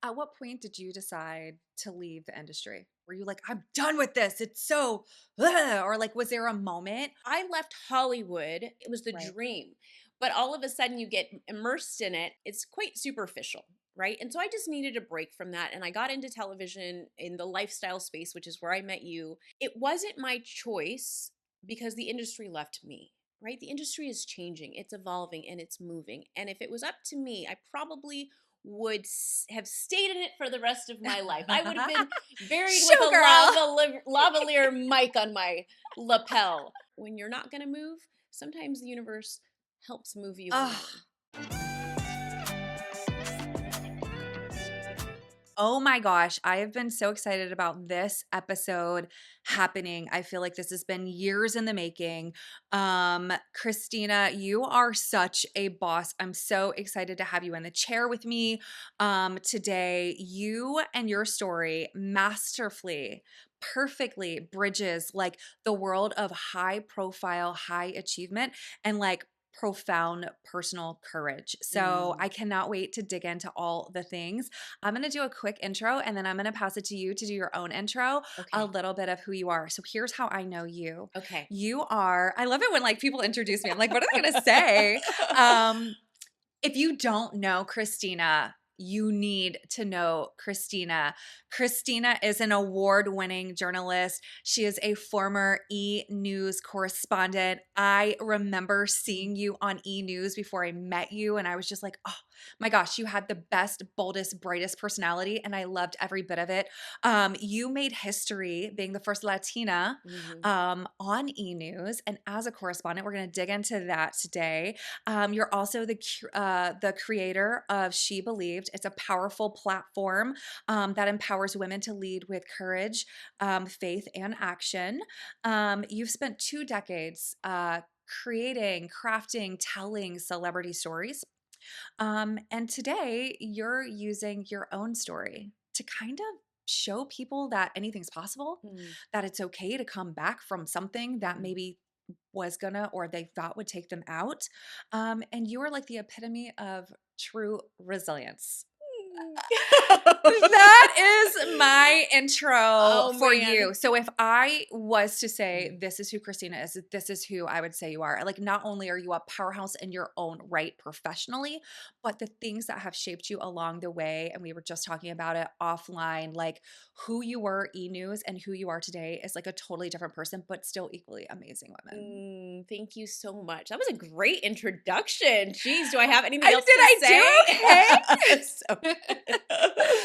At what point did you decide to leave the industry? Were you like, I'm done with this? It's so, ugh," or like, was there a moment? I left Hollywood. It was the Right. dream. But all of a sudden you get immersed in it. It's quite superficial, right? And so I just needed a break from that. And I got into television in the lifestyle space, which is where I met you. It wasn't my choice because the industry left me, right? The industry is changing, it's evolving, and it's moving. And if it was up to me, I probably would have stayed in it for the rest of my life. I would have been buried with a Showgirl. lavalier mic on my lapel. When you're not going to move, sometimes the universe helps move you Ugh. along. Oh my gosh, I have been so excited about this episode happening. I feel like this has been years in the making. Christina, you are such a boss. I'm so excited to have you in the chair with me today. You and your story masterfully, perfectly bridges like the world of high profile, high achievement and like profound personal courage. So Mm, I cannot wait to dig into all the things. I'm going to do a quick intro and then I'm going to pass it to you to do your own intro, a okay. little bit of who you are. So here's how I know you. Okay. You are, I love it when like people introduce me. I'm like, what are they going to say? Um, if you don't know Christina, you need to know Christina. Christina is an award winning journalist. She is a former E! News correspondent. I remember seeing you on E! News before I met you, and I was just like, oh my gosh, you had the best, boldest, brightest personality, and I loved every bit of it. You made history being the first Latina Hmm. on E! News, and as a correspondent, we're going to dig into that today. You're also the creator of SheBelieved. It's a powerful platform that empowers women to lead with courage, faith, and action. You've spent 2 decades creating, crafting, telling celebrity stories. And today you're using your own story to kind of show people that anything's possible, Mm. that it's okay to come back from something that Mm. maybe was gonna or they thought would take them out. And you are like the epitome of true resilience. That is my intro Oh for man. you. So if I was to say Mm. this is who Christina is, this is who I would say you are. Like not only are you a powerhouse in your own right professionally, but the things that have shaped you along the way, and we were just talking about it offline, like who you were E! News and who you are today is like a totally different person, but still equally amazing women. Thank you so much. That was a great introduction. Jeez, do I have anything else Did to I do say? So okay? good.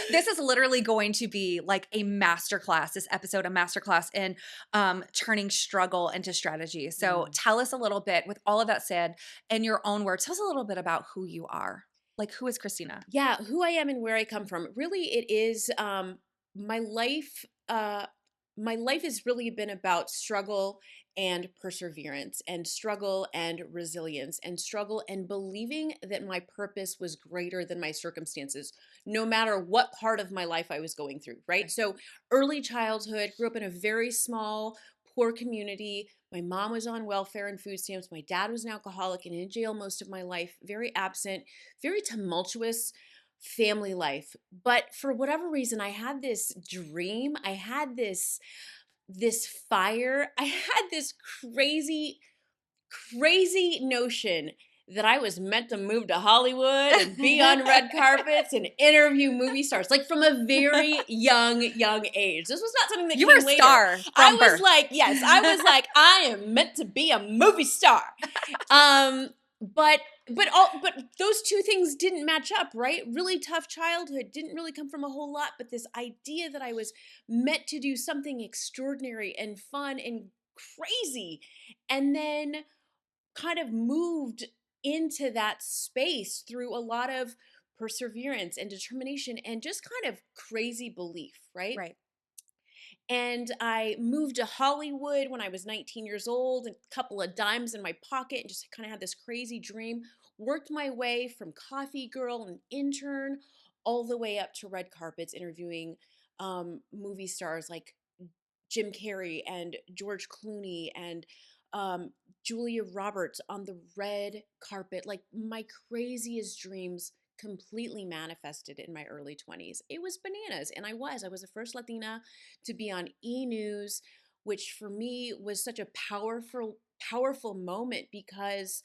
This is literally going to be like a masterclass, this episode, a masterclass in turning struggle into strategy. So Mm. tell us a little bit, with all of that said, in your own words, tell us a little bit about who you are. Like, who is Christina? Yeah, who I am and where I come from. Really, it is my life. My life has really been about struggle and perseverance, and struggle and resilience, and struggle and believing that my purpose was greater than my circumstances, no matter what part of my life I was going through. Right. Right. So, early childhood, grew up in a very small, poor community. My mom was on welfare and food stamps. My dad was an alcoholic and in jail most of my life, very absent, very tumultuous family life. But for whatever reason, I had this dream. I had this fire. I had this crazy notion that I was meant to move to Hollywood and be on red carpets and interview movie stars, like from a very young age. This was not something that You were came a later. star I from was birth. like, yes, I was like, I am meant to be a movie star. Um, but those two things didn't match up, right? Really tough childhood, didn't really come from a whole lot, but this idea that I was meant to do something extraordinary and fun and crazy, and then kind of moved into that space through a lot of perseverance and determination and just kind of crazy belief, right? Right. And I moved to Hollywood when I was 19 years old, a couple of dimes in my pocket, and just kind of had this crazy dream. Worked my way from coffee girl and intern all the way up to red carpets interviewing movie stars like Jim Carrey and George Clooney and um, Julia Roberts on the red carpet. Like my craziest dreams completely manifested in my early 20s. It was bananas. And I was the first Latina to be on E! News, which for me was such a powerful moment because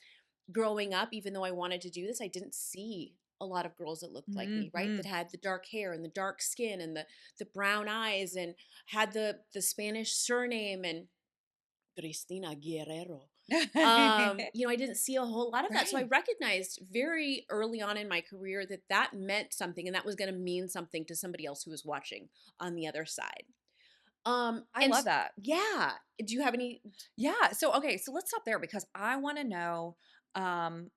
growing up, even though I wanted to do this, I didn't see a lot of girls that looked like me, right? That Mhm. had the dark hair and the dark skin and the brown eyes and had the Spanish surname and Kristina Guerrero. I didn't see a whole lot of that. So I Right. recognized very early on in my career that that meant something and that was going to mean something to somebody else who was watching on the other side. I love that. Yeah. Do you have any? Yeah. So okay, so let's stop there because I want to know, um,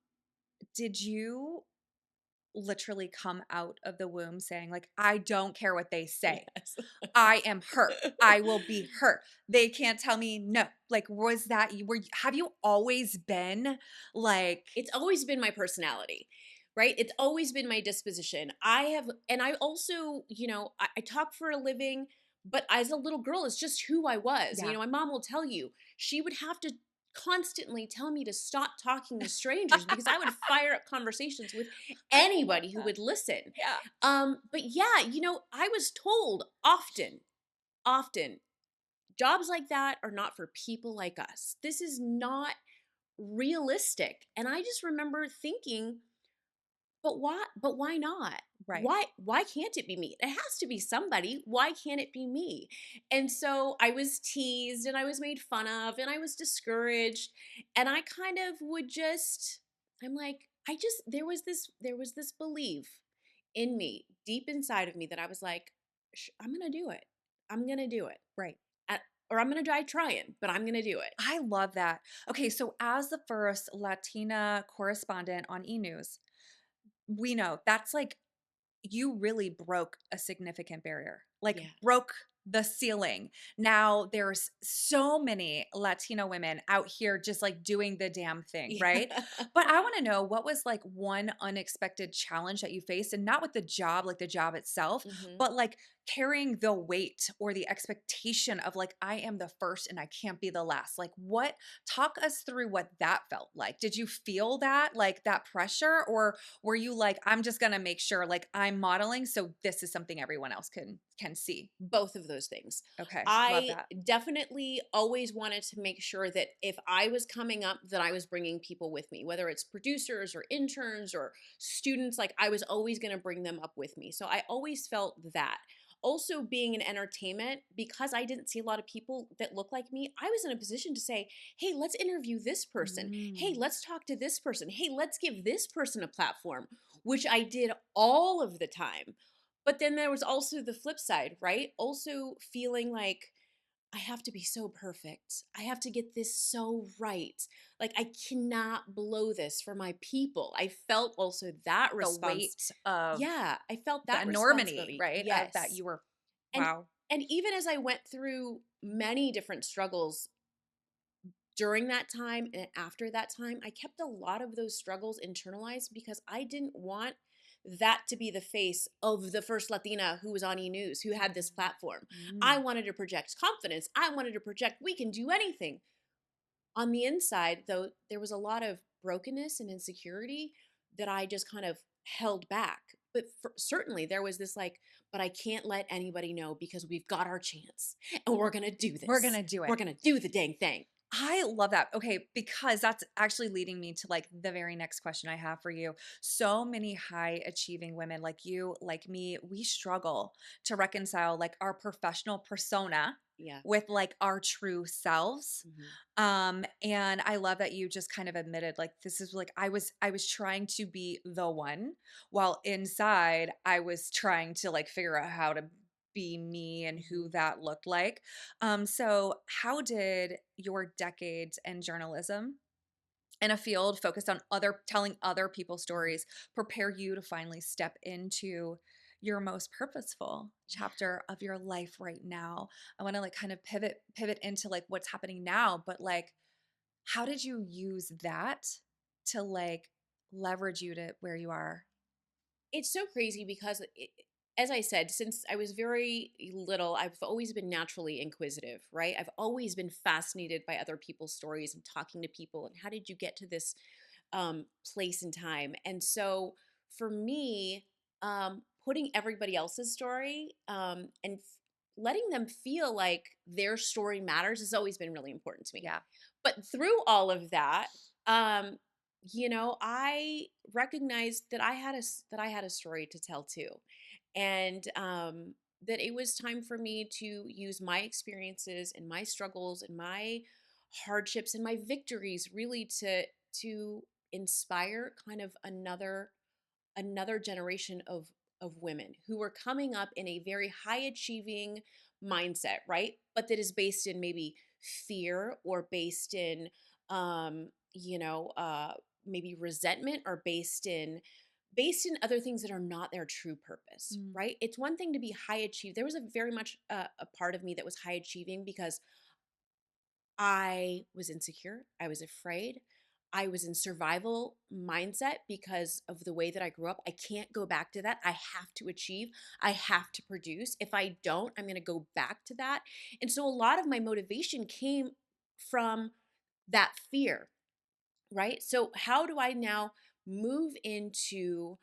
did you literally come out of the womb saying like, I don't care what they say. Yes. I am her. I will be her. They can't tell me no. Like, was that you? Have you always been like, It's always been my personality, right? It's always been my disposition. And I also, I talk for a living, but as a little girl, it's just who I was. yeah, My mom will tell you, she would have to constantly tell me to stop talking to strangers because I would fire up conversations with I love anybody who that. would listen. Yeah. But yeah, I was told often, jobs like that are not for people like us. This is not realistic. And I just remember thinking, but why not? Right. Why can't it be me? It has to be somebody. Why can't it be me? And so I was teased and I was made fun of and I was discouraged and I kind of would just I'm like I just there was this belief in me, deep inside of me that I was like I'm going to do it. I'm going to do it. Right. At, or I'm going to die trying, but I'm going to do it. I love that. Okay, so as the first Latina correspondent on E! News, we know that's like you really broke a significant barrier, like Yeah. broke the ceiling. Now there's so many Latina women out here just like doing the damn thing, Yeah. right? But I want to know what was like one unexpected challenge that you faced, and not with the job, like the job itself, Mhm. but like carrying the weight or the expectation of like, I am the first and I can't be the last. Like, what, talk us through what that felt like. Did you feel that, like that pressure, or were you like, I'm just gonna make sure like I'm modeling so this is something everyone else can see? Both of those things. Okay, love I that. definitely always wanted to make sure that if I was coming up, that I was bringing people with me, whether it's producers or interns or students, like I was always going to bring them up with me. So I always felt that. Also, being in entertainment, because I didn't see a lot of people that look like me, I was in a position to say, hey, let's interview this person. Hey, Mm. let's talk to this person. Hey, let's give this person a platform, which I did all of the time. But then there was also the flip side, right? Also feeling like I have to be so perfect. I have to get this so right. Like I cannot blow this for my people. I felt also that The response. weight of Yeah, I felt the that enormity, responsibility. right? Of that Yes. you were, And wow. and even as I went through many different struggles during that time and after that time, I kept a lot of those struggles internalized because I didn't want that to be the face of the first Latina who was on E! News, who had this platform. I Mm. wanted to project confidence. I wanted to project we can do anything. On the inside, though, there was a lot of brokenness and insecurity that I just kind of held back. But certainly there was this like, but I can't let anybody know because we've got our chance and we're going to do We're this. gonna do We're it. going to do the dang thing. I love that. Okay, because that's actually leading me to like the very next question I have for you. So many high achieving women like you, like me, we struggle to reconcile like our professional persona Yeah. with like our true selves. Mhm. And I love that you just kind of admitted like this is like I was trying to be the one while inside I was trying to like figure out how to be me and who Mhm. that looked like. So how did your decades in journalism in a field focused on other telling other people's Mhm. stories prepare you to finally step into your most purposeful Yeah. chapter of your life right now? I want to like kind of pivot into like what's happening now, but like how did you use that to like leverage you to where you are? It's so crazy because as I said, since I was very little, I've always been naturally inquisitive, right? I've always been fascinated by other people's stories and talking to people and how did you get to this place in time? And so for me, putting everybody else's story and letting them feel like their story matters has always been really important to me. Yeah. But through all of that, um, I recognized that I had a story to tell too, and that it was time for me to use my experiences and my struggles and my hardships and my victories really to inspire kind of another generation of women who are coming up in a very high achieving mindset, right? But that is based in maybe fear or based in um, you know, uh maybe resentment or based in other things that are not their true purpose, Mm. right? It's one thing to be high achieved. There was a very much a part of me that was high achieving because I was insecure. I was afraid. I was in survival mindset because of the way that I grew up. I can't go back to that. I have to achieve. I have to produce. If I don't, I'm going to go back to that. And so a lot of my motivation came from that fear, right? So how do I now move into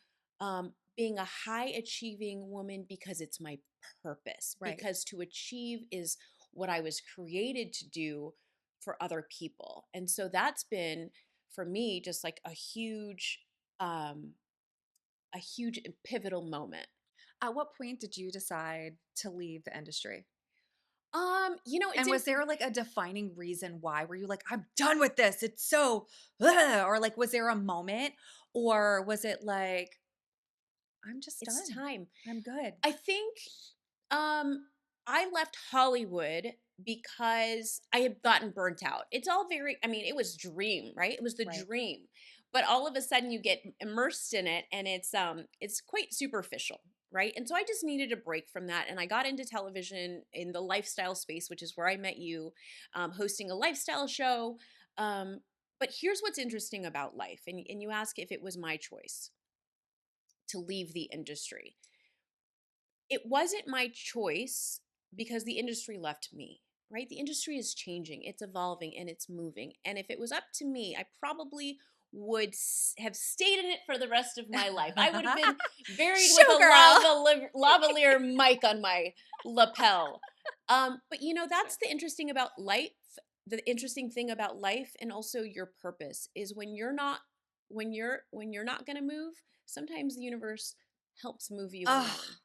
being a high achieving woman because it's my purpose? Right. Because to achieve is what I was created to do for other people. And so that's been for me just like um a huge and pivotal moment. At what point did you decide to leave the industry? It's And in was there like a defining reason why? Were you like, I'm done with this? It's so, ugh," or like, was there a moment? Or was it like, I'm just it's done. time. I'm good. I think I left Hollywood because I had gotten burnt out. It's all very, I mean, it was dream, right? It was the Right. dream. But all of a sudden you get immersed in it and it's quite superficial, right? And so I just needed a break from that and I got into television in the lifestyle space, which is where I met you, hosting a lifestyle show. Um but here's what's interesting about life, and you ask if it was my choice to leave the industry. It wasn't my choice because the industry left me, right? The industry is changing, it's evolving, and it's moving. And if it was up to me, I probably would have stayed in it for the rest of my life. I would have been buried with a Showgirl. lavalier mic on my lapel. But that's the interesting about life. The interesting thing about life and also your purpose is when you're not going to move, sometimes the universe helps move you Oh, along,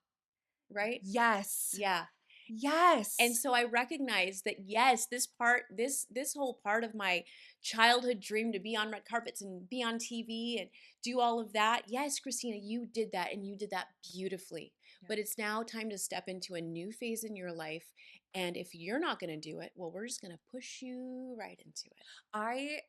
right? yes. Yeah. And Yes. so I recognize that yes, this whole part of my childhood dream to be on red carpets and be on TV and do all of that. Yes, Christina, you did that and you did that beautifully. Yeah. But it's now time to step into a new phase in your life. And if you're not going to do it, well, we're just going to push you right into it. I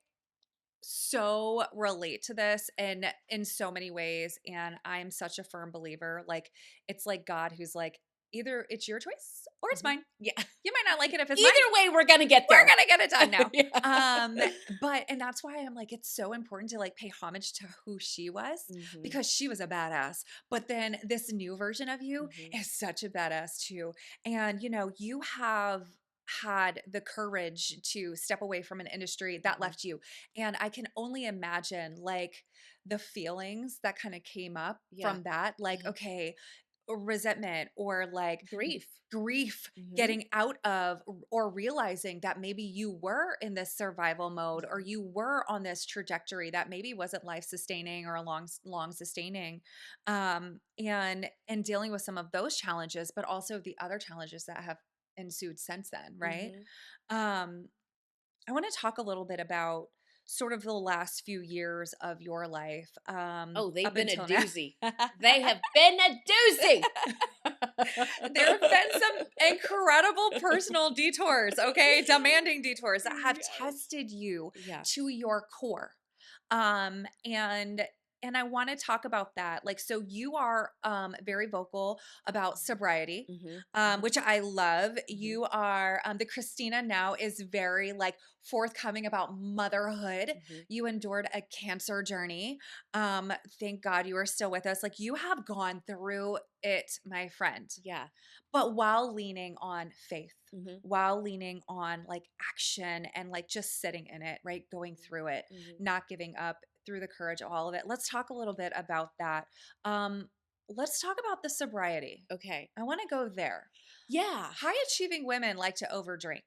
so relate to this in so many ways, and I'm such a firm believer, like it's like God who's like, either it's your choice or it's Mhm. mine. Yeah. You might not like it if it's mine. Either way, we're going to get We're there. gonna get it done now. Yeah. But and that's why I'm like, it's so important to like pay homage to who she was Mhm. because she was a badass. But then this new version of you Mhm. is such a badass too. And you have had the courage to step away from an industry that Mhm. left you. And I can only imagine like the feelings that kind of came up Yeah. from that. Like, Uh-huh. okay, resentment or like Grief. grief Mhm. getting out of or realizing that maybe you were in this survival mode or Mhm. you were on this trajectory that maybe wasn't life sustaining or long sustaining, and dealing with some of those challenges but also the other challenges that have ensued since then, right? Mhm. um I want to talk a little bit about sort of the last few years of your life, Oh, they've up been a until now. doozy. They have been a doozy. There have been some incredible personal detours, okay? Demanding detours that have Yes. tested you to Yes. your core. And I want to talk about that. Like, so you are very vocal about sobriety, Mhm. Mhm. which I love. Mhm. You are the Christina now is very like forthcoming about motherhood. Mhm. You endured a cancer journey. Thank God you are still with us. Like you have gone through it, my friend, Yeah. but while leaning on faith, Mhm. while leaning on like action and like just sitting in it, right? Going through it, Mhm. not giving up through the courage of all of it. Let's talk a little bit about that. Let's talk about the sobriety. Okay. I want to go there. Yeah. High achieving women like to overdrink.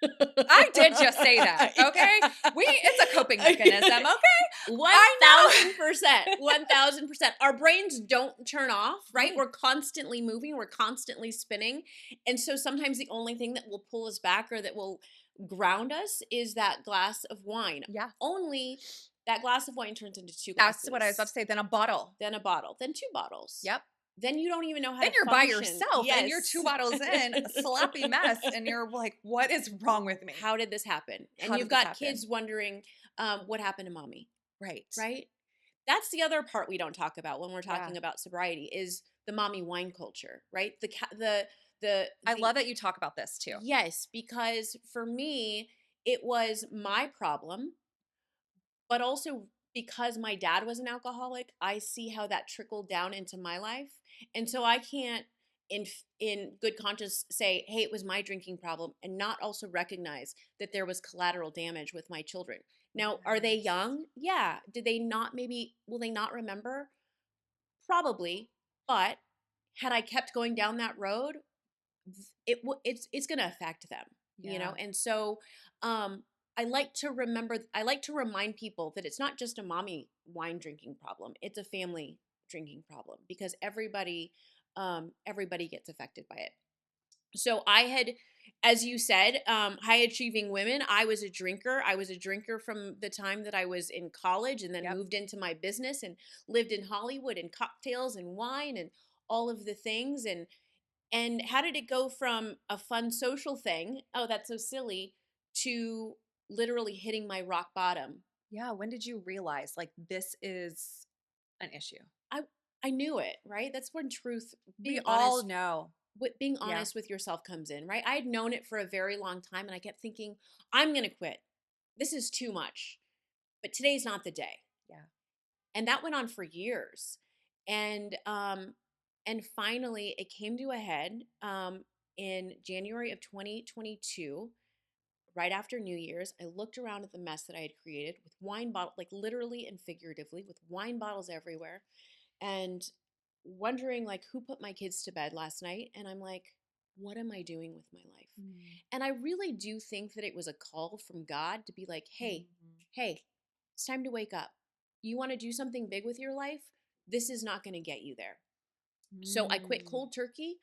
I did just say that, okay? It's a coping mechanism, okay? 1,000%. 1,000%. Our brains don't turn off, right? Mm. We're constantly moving, we're constantly spinning. And so sometimes the only thing that will pull us back or that will ground us is that glass of wine. Yeah. Only that glass of wine turns into 2 glasses. That's what I was about to say. Then a bottle. Then a bottle. Then 2 bottles. Yep. Then you don't even know how Then to you're by function. yourself and you're Yes. 2 bottles in, a sloppy mess, and you're like, what is wrong with me? How did this happen? And How you've did this got happen? kids wondering, what happened to mommy, Right. right? That's the other part we don't talk about when we're talking Yeah. about sobriety is the mommy wine culture, right? I love that you talk about this too. Yes, because for me, it was my problem, but also because my dad was an alcoholic, I see how that trickled down into my life. And so I can't in good conscience say, "Hey, it was my drinking problem," and not also recognize that there was collateral damage with my children. Now, are they Yes. young? Yeah. Did they not will they not remember? Probably. But had I kept going down that road, it's going to affect them, Yeah. And so I like to remind people that it's not just a mommy wine drinking problem, it's a family drinking problem because everybody gets affected by it. So I had, as you said, high achieving women. I was a drinker. I was a drinker from the time that I was in college and then Yep. moved into my business and lived in Hollywood and cocktails and wine and all of the things. And how did it go from a fun social thing, oh, that's so silly, to literally hitting my rock bottom? Yeah. When did you realize like this is an issue? I I knew it, right? That's when truth, We being all honest, know. being Yeah. honest with yourself comes in, right? I had known it for a very long time and I kept thinking, I'm going to quit. This is too much. But today's not the day. Yeah. And that went on for years. And finally it came to a head in January of 2022. Right after New Year's, I looked around at the mess that I had created with wine bottle, like literally and figuratively, with wine bottles everywhere, and wondering like who put my kids to bed last night. And I'm like, what am I doing with my life? And I really do think that it was a call from God to be like, hey, it's time to wake up. You want to do something big with your life? This is not going to get you there. So I quit cold turkey.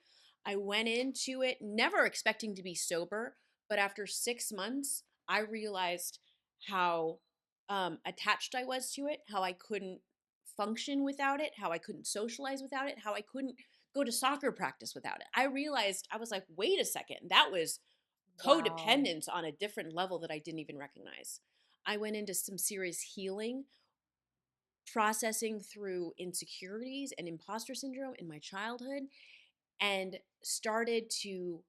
I went into it never expecting to be sober, but after 6 months, I realized how attached I was to it, how I couldn't function without it, how I couldn't socialize without it, how I couldn't go to soccer practice without it. I realized, I was like, wait a second, that was Wow. codependence on a different level that I didn't even recognize. I went into some serious healing, processing through insecurities and imposter syndrome in my childhood, and started to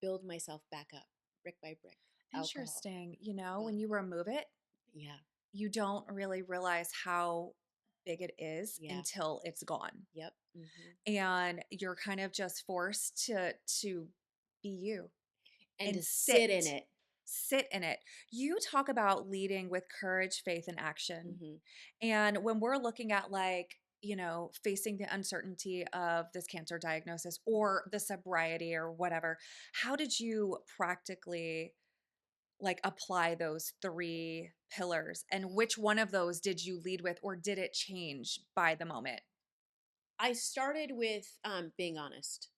build myself back up brick by brick. Alcohol. Interesting. You know, Wow. when you remove it, Yeah. you don't really realize how big it is Yeah. until it's gone. Yep. Mm-hmm. And you're kind of just forced to be you And to sit in it. Sit in it. You talk about leading with courage, faith, and action. Mm-hmm. And when we're looking at like, you know, facing the uncertainty of this cancer diagnosis or the sobriety or whatever, how did you practically like apply those 3 pillars? And which one of those did you lead with, or did it change by the moment? I started with being honest,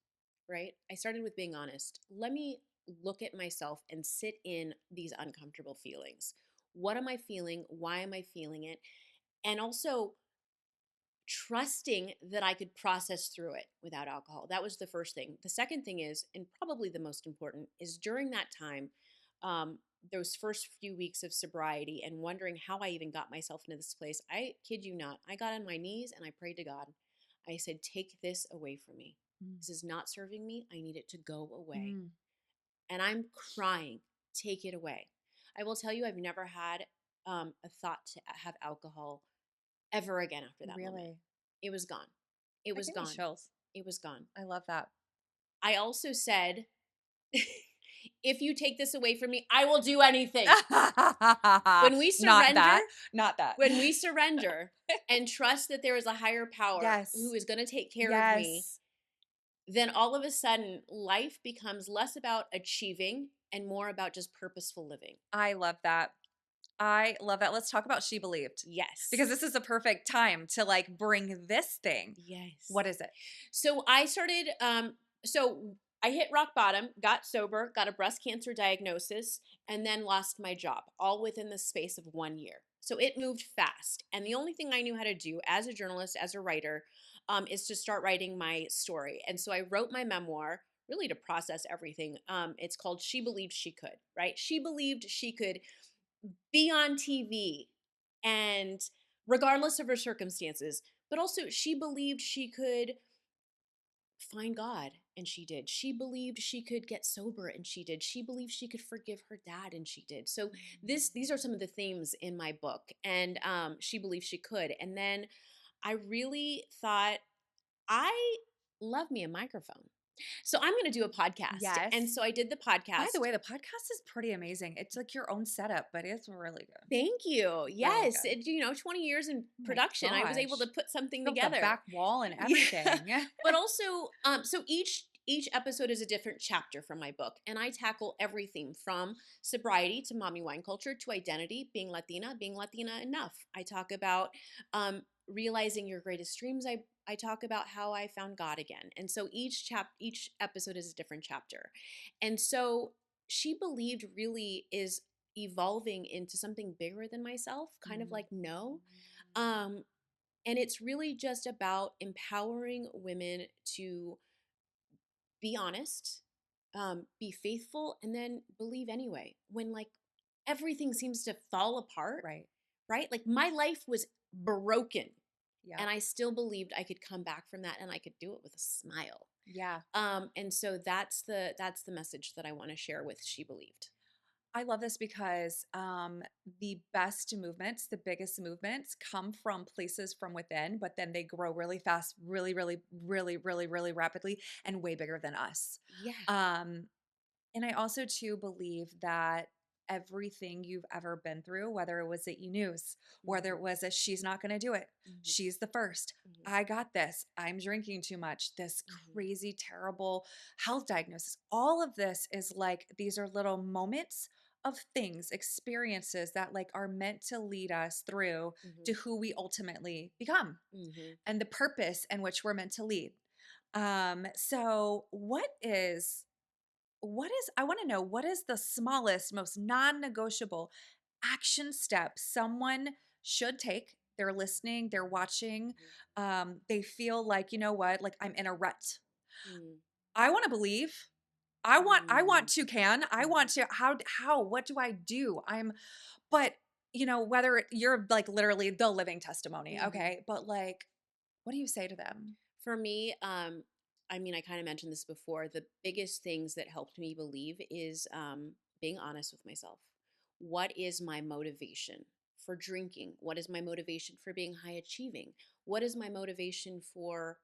right? I started with being honest. Let me look at myself and sit in these uncomfortable feelings. What am I feeling? Why am I feeling it? And also trusting that I could process through it without alcohol. That was the first thing. The second thing is, and probably the most important, is during that time, those first few weeks of sobriety and wondering how I even got myself into this place. I kid you not, I got on my knees and I prayed to God. I said, take this away from me. This is not serving me. I need it to go away. And I'm crying, take it away. I will tell you, I've never had a thought to have alcohol ever again after that moment. Really? It was gone. It was That gave me gone. chills. It was gone. I love that. I also said, if you take this away from me, I will do anything. When we Not surrender, that. Not that. when we surrender and trust that there is a higher power who Yes. is going to take care of me, Yes. then all of a sudden life becomes less about achieving and more about just purposeful living. I love that. I love that. Let's talk about She Believed. Yes. Because this is a perfect time to like bring this thing. Yes. What is it? So I started, so I hit rock bottom, got sober, got a breast cancer diagnosis, and then lost my job all within the space of 1 year. So it moved fast. And the only thing I knew how to do as a journalist, as a writer, is to start writing my story. And so I wrote my memoir really to process everything. It's called She Believed She Could, right? She believed she could be on TV and regardless of her circumstances, but also she believed she could find God, and she did. She believed she could get sober, and she did. She believed she could forgive her dad, and she did. So these are some of the themes in my book, and she believed she could. And then I really thought, I love me a microphone. So I'm going to do a podcast. Yes. And so I did the podcast. By the way, the podcast is pretty amazing. It's like your own setup, but it's really good. Thank you. Yes. good. It, 20 years in my production, I was able to gosh. put something Built together. the back wall and Yeah. everything. But also, so each episode is a different chapter from my book, and I tackle everything from sobriety to mommy wine culture to identity, being Latina enough. I talk about realizing your greatest dreams. I talk about how I found God again, and so each episode is a different chapter, and so She Believed really is evolving into something bigger than myself, kind of like No. And it's really just about empowering women to be honest, be faithful, and then believe anyway. When like everything seems to fall apart, Right. right? Like my life was broken, Yeah. and I still believed I could come back from that, and I could do it with a smile. Yeah. And so that's the message that I want to share with She Believed. I love this because the best movements, the biggest movements come from places from within, but then they grow really fast, really, really, really, really, really rapidly and way bigger than us. Yeah. And I also too believe that everything you've ever been through, whether it was the e-news, whether it was a she's not going to do it, she's the first, I got this, I'm drinking too much, this crazy, terrible health diagnosis, all of this is like, these are little moments of things, experiences that like are meant to lead us through to who we ultimately become and the purpose in which we're meant to lead. So I want to know, what is the smallest, most non-negotiable action step someone should take? They're listening, they're watching, they feel like, you know what, like I'm in a rut. I want to believe. I want to can. I want to, what do I do? But whether you're like literally the living testimony, okay? But like, what do you say to them? For me, I mean, I kind of mentioned this before. The biggest things that helped me believe is being honest with myself. What is my motivation for drinking? What is my motivation for being high achieving? What is my motivation for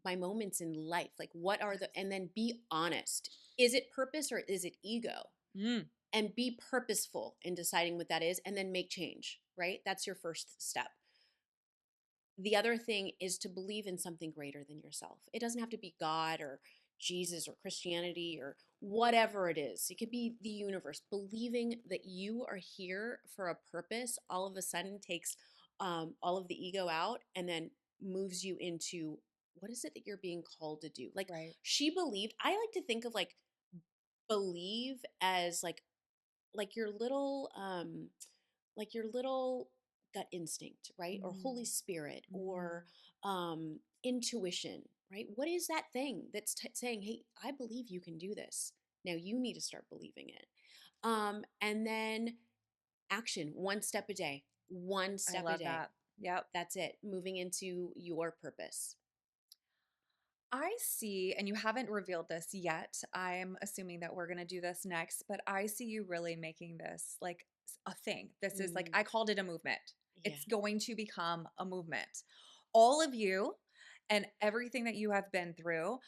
my moments in life? Like, what are and then be honest. Is it purpose or is it ego? And be purposeful in deciding what that is, and then make change, right? That's your first step. The other thing is to believe in something greater than yourself. It doesn't have to be God or Jesus or Christianity or whatever it is. It could be the universe. Believing that you are here for a purpose all of a sudden takes all of the ego out and then moves you into what is it that you're being called to do. Like She Believed. I like to think of like believe as like your little gut instinct, right? Or Holy Spirit or intuition, right? What is that thing that's saying, hey, I believe you can do this. Now you need to start believing it. And then action, one step a day, one step a day. That. Yep. That's it. Moving into your purpose. I see, and you haven't revealed this yet. I'm assuming that we're going to do this next, but I see you really making this like a thing. This is like, I called it a movement. Yeah. It's going to become a movement. All of you and everything that you have been through,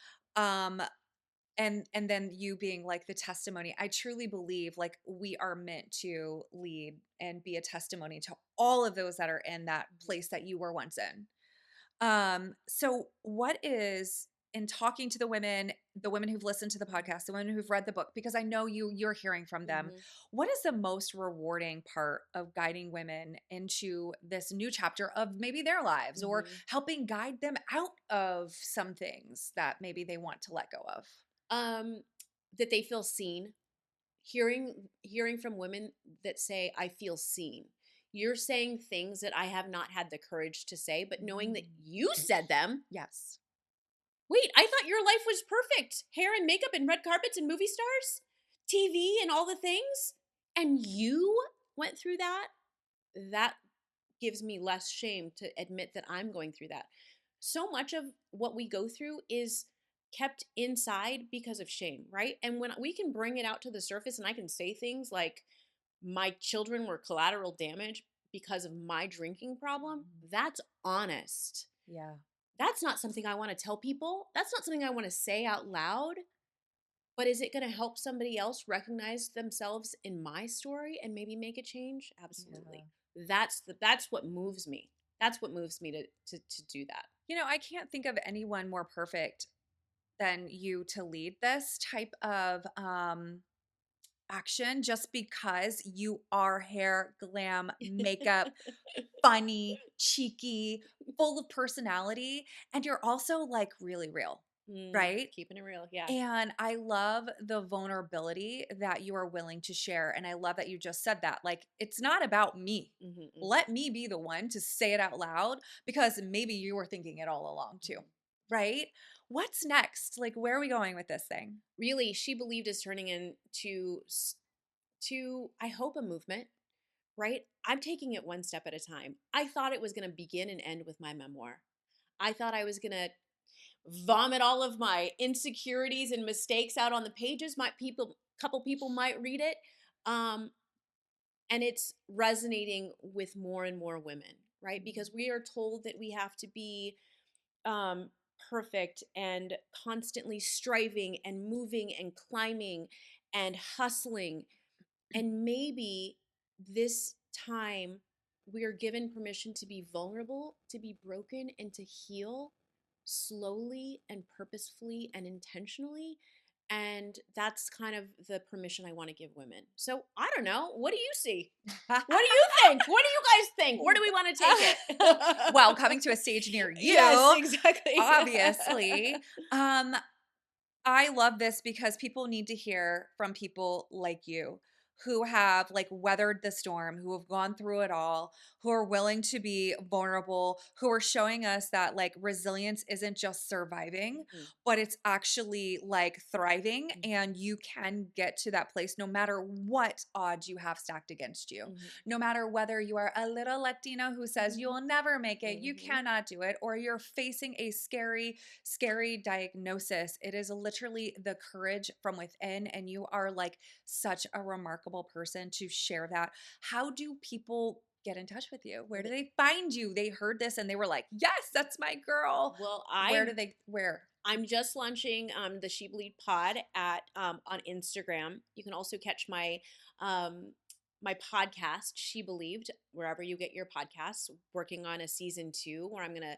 And then you being like the testimony. I truly believe like we are meant to lead and be a testimony to all of those that are in that place that you were once in. So what is, in talking to the women who've listened to the podcast, the women who've read the book, because I know you're hearing from them, Mhm. what is the most rewarding part of guiding women into this new chapter of maybe their lives, or Mhm. helping guide them out of some things that maybe they want to let go of? Um, that they feel seen. Hearing from women that say, "I feel seen." You're saying things that I have not had the courage to say, but knowing that Mm. you said them. Yes. Wait, I thought your life was perfect. Hair and makeup and red carpets and movie stars, TV and all the things, and you went through that? That gives me less shame to admit that I'm going through that. So much of what we go through is kept inside because of shame, right? And when we can bring it out to the surface and I can say things like, my children were collateral damage because of my drinking problem, Mhm. that's honest. Yeah. That's not something I want to tell people. That's not something I want to say out loud. But is it going to help somebody else recognize themselves in my story and maybe make a change? Yeah. Absolutely. That's what moves me. That's what moves me to do that. I can't think of anyone more perfect than you to lead this type of action, just because you are hair, glam, makeup, funny, cheeky, full of personality, and you're also like really real, right? Keeping it real. Yeah. And I love the vulnerability that you are willing to share. And I love that you just said that. Like, it's not about me. Hmm. Hmm. Let me be the one to say it out loud, because maybe you were thinking it all along too, right? What's next? Like, where are we going with this thing? Really, She Believed is turning into to I hope a movement, right? I'm taking it one step at a time. I thought it was going to begin and end with my memoir. I thought I was going to vomit all of my insecurities and mistakes out on the pages. My people, couple people might read it, um, and it's resonating with more and more women, right? Because we are told that we have to be um, perfect and constantly striving and moving and climbing and hustling. And maybe this time we are given permission to be vulnerable, to be broken, and to heal slowly and purposefully and intentionally. And that's kind of the permission I want to give women. So I don't know. What do you see? What do you think? What do you guys think? Where do we want to take it? Well, coming to a stage near Yes, you, exactly. obviously. Um, I love this because people need to hear from people like you, who have like weathered the storm, who have gone through it all, who are willing to be vulnerable, who are showing us that like resilience isn't just surviving, Mhm, but it's actually like thriving, mhm, and you can get to that place no matter what odds you have stacked against you. mhm, No matter whether you are a little Latina who says mhm, you'll never make it, you mhm, cannot do it, or you're facing a scary diagnosis. It is literally the courage from within, and you are like such a remarkable person to share that. How do people get in touch with you? Where do they find you? They heard this and they were like, "Yes, that's my girl." Well, Where do they where? I'm just launching the She Believed pod at on Instagram. You can also catch um, my podcast, She Believed, wherever you get your podcasts. Working on a season 2 where I'm gonna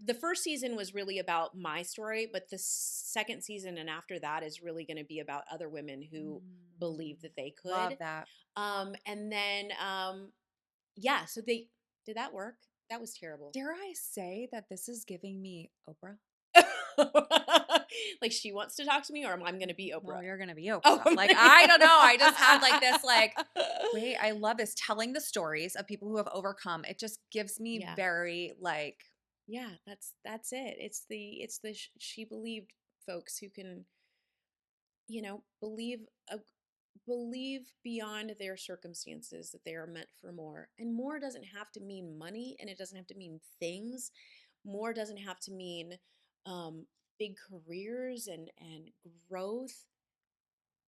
the first season was really about my story, but the second season and after that is really going to be about other women who believe Mm, that they love could. that. And then yeah, so they did that work? That was terrible. Dare I say that this is giving me Oprah? Like she wants to talk to me, or I'm going to be No, Oprah. you're gonna be Oh, Oprah. I'm Like, gonna be- I don't know. I just had like this, like, wait, I love this, telling the stories of people who have overcome. It just gives me yeah, very like, yeah. That's it. It's the She Believed folks who can believe believe beyond their circumstances that they are meant for more. And more doesn't have to mean money, and it doesn't have to mean things. More doesn't have to mean um, big careers and growth.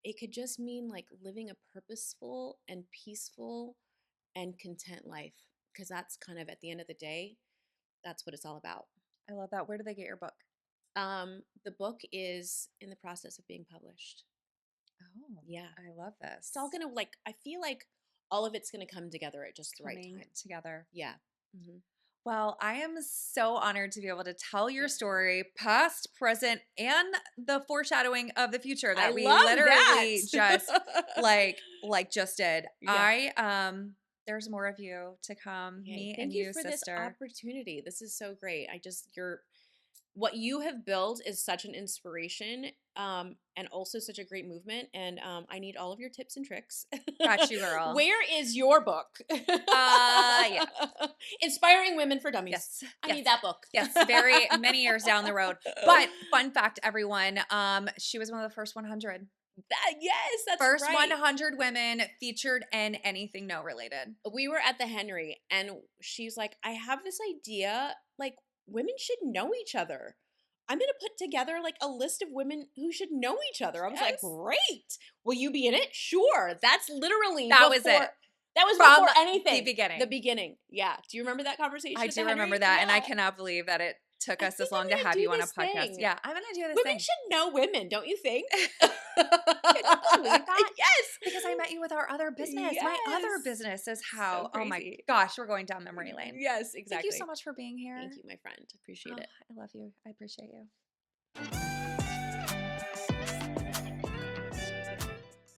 It could just mean like living a purposeful and peaceful and content life, because that's kind of at the end of the day, that's what it's all about. I love that. Where do they get your book? The book is in the process of being published. Oh, Yeah. I love this. It's all gonna I feel like all of it's gonna come together at just the right Coming time. together. Yeah. Mm-hmm. Well, I am so honored to be able to tell your story, past, present, and the foreshadowing of the future that I we love literally that. just just did. Yeah. There's more of you to come. Okay. Me Thank and you you, for this sister. opportunity. This is so great. What you have built is such an inspiration, and also such a great movement. And I need all of your tips and tricks. Got you, girl. Where is your book? Yeah. Inspiring Women for Dummies. Yes. I need that book. Yes, very many years down the road. But fun fact, everyone, she was one of the first 100. Yes, that's First right. 100 women featured in anything no related. We were at the Henry, and she's like, I have this idea, like, women should know each other. I'm going to put together like a list of women who should know each other. I was like, great. Will you be in it? Sure. That's literally That was it. That was From before anything. the beginning. The beginning. Yeah. Do you remember that conversation? I at the do remember Henry? that, Yeah. and I cannot believe that it took us this long to have you on a podcast. Thing. Yeah, I'm gonna do this Women should know women, don't you think? Can you believe that? Yes. Because I met you with our other business. Yes. My other business is how, So oh my crazy. gosh, we're going down memory lane. Yes, exactly. Thank you so much for being here. Thank you, my friend. Appreciate it. I love you. I appreciate you.